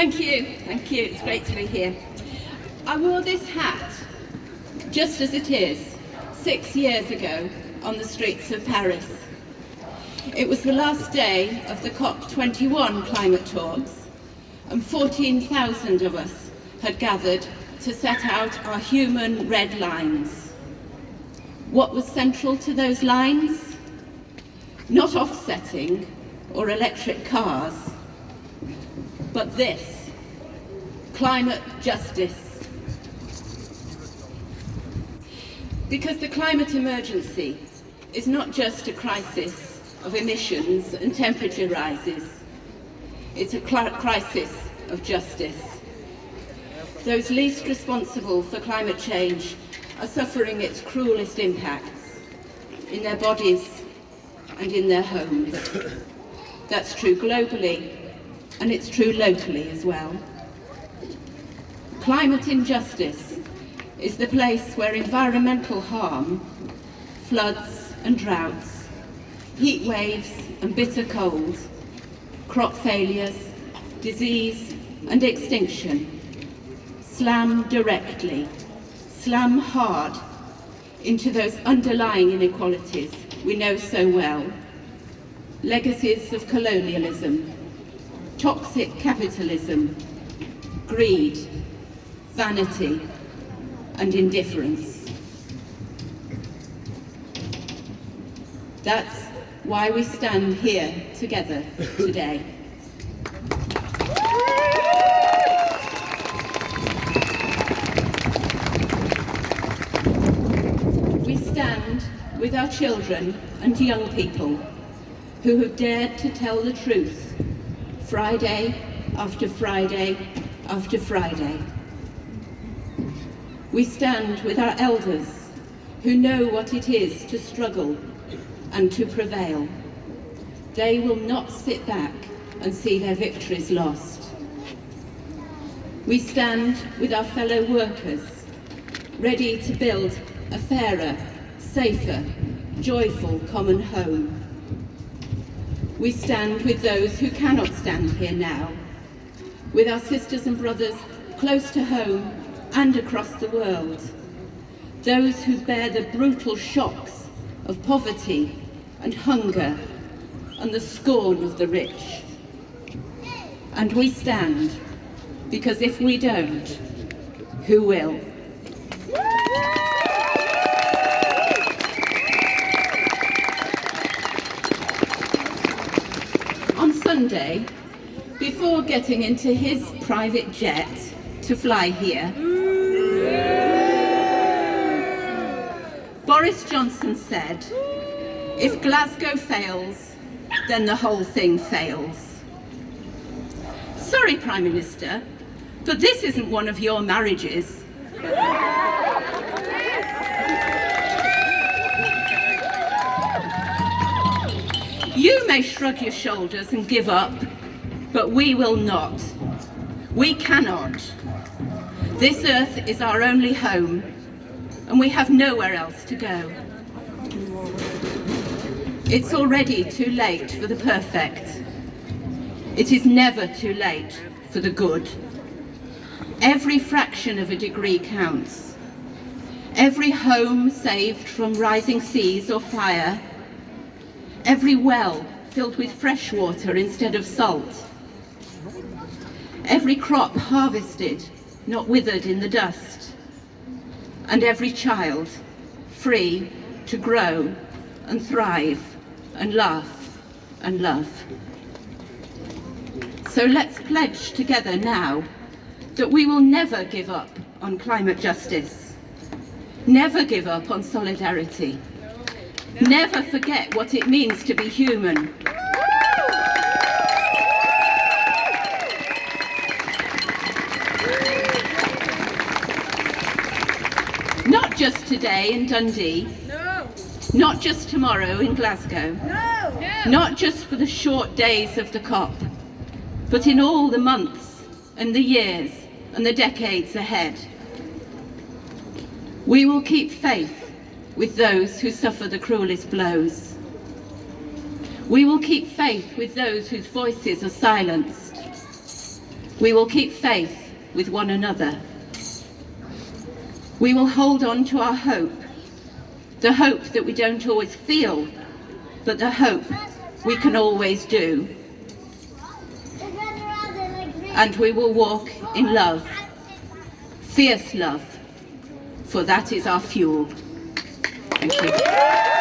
Thank you. It's great to be here. I wore this hat, just as it is, 6 years ago on the streets of Paris. It was the last day of the COP21 climate talks, and 14,000 of us had gathered to set out our human red lines. What was central to those lines? Not offsetting or electric cars, but this: climate justice. Because the climate emergency is not just a crisis of emissions and temperature rises, it's a crisis of justice. Those least responsible for climate change are suffering its cruelest impacts in their bodies and in their homes. That's true globally, and it's true locally as well. Climate injustice is the place where environmental harm, floods and droughts, heat waves and bitter cold, crop failures, disease and extinction slam directly, slam hard into those underlying inequalities we know so well. Legacies of colonialism, toxic capitalism, greed, vanity and indifference. That's why we stand here together today. We stand with our children and young people who have dared to tell the truth Friday after Friday after Friday. We stand with our elders who know what it is to struggle and to prevail. They will not sit back and see their victories lost. We stand with our fellow workers, ready to build a fairer, safer, joyful common home. We stand with those who cannot stand here now, with our sisters and brothers close to home and across the world, those who bear the brutal shocks of poverty and hunger and the scorn of the rich. And we stand because if we don't, who will? On Sunday, before getting into his private jet to fly here, Boris Johnson said, "If Glasgow fails, then the whole thing fails." Sorry, Prime Minister, but this isn't one of your marriages. You may shrug your shoulders and give up, but we will not. We cannot. This earth is our only home, and we have nowhere else to go. It's already too late for the perfect. It is never too late for the good. Every fraction of a degree counts. Every home saved from rising seas or fire. Every well filled with fresh water instead of salt. Every crop harvested, not withered in the dust. And every child free to grow and thrive and laugh and love. So let's pledge together now that we will never give up on climate justice, never give up on solidarity, never forget what it means to be human. Not just today in Dundee, not just tomorrow in Glasgow, not just for the short days of the COP, but in all the months and the years and the decades ahead. We will keep faith with those who suffer the cruelest blows. We will keep faith with those whose voices are silenced. We will keep faith with one another. We will hold on to our hope, the hope that we don't always feel, but the hope we can always do. And we will walk in love, fierce love, for that is our fuel. Thank you.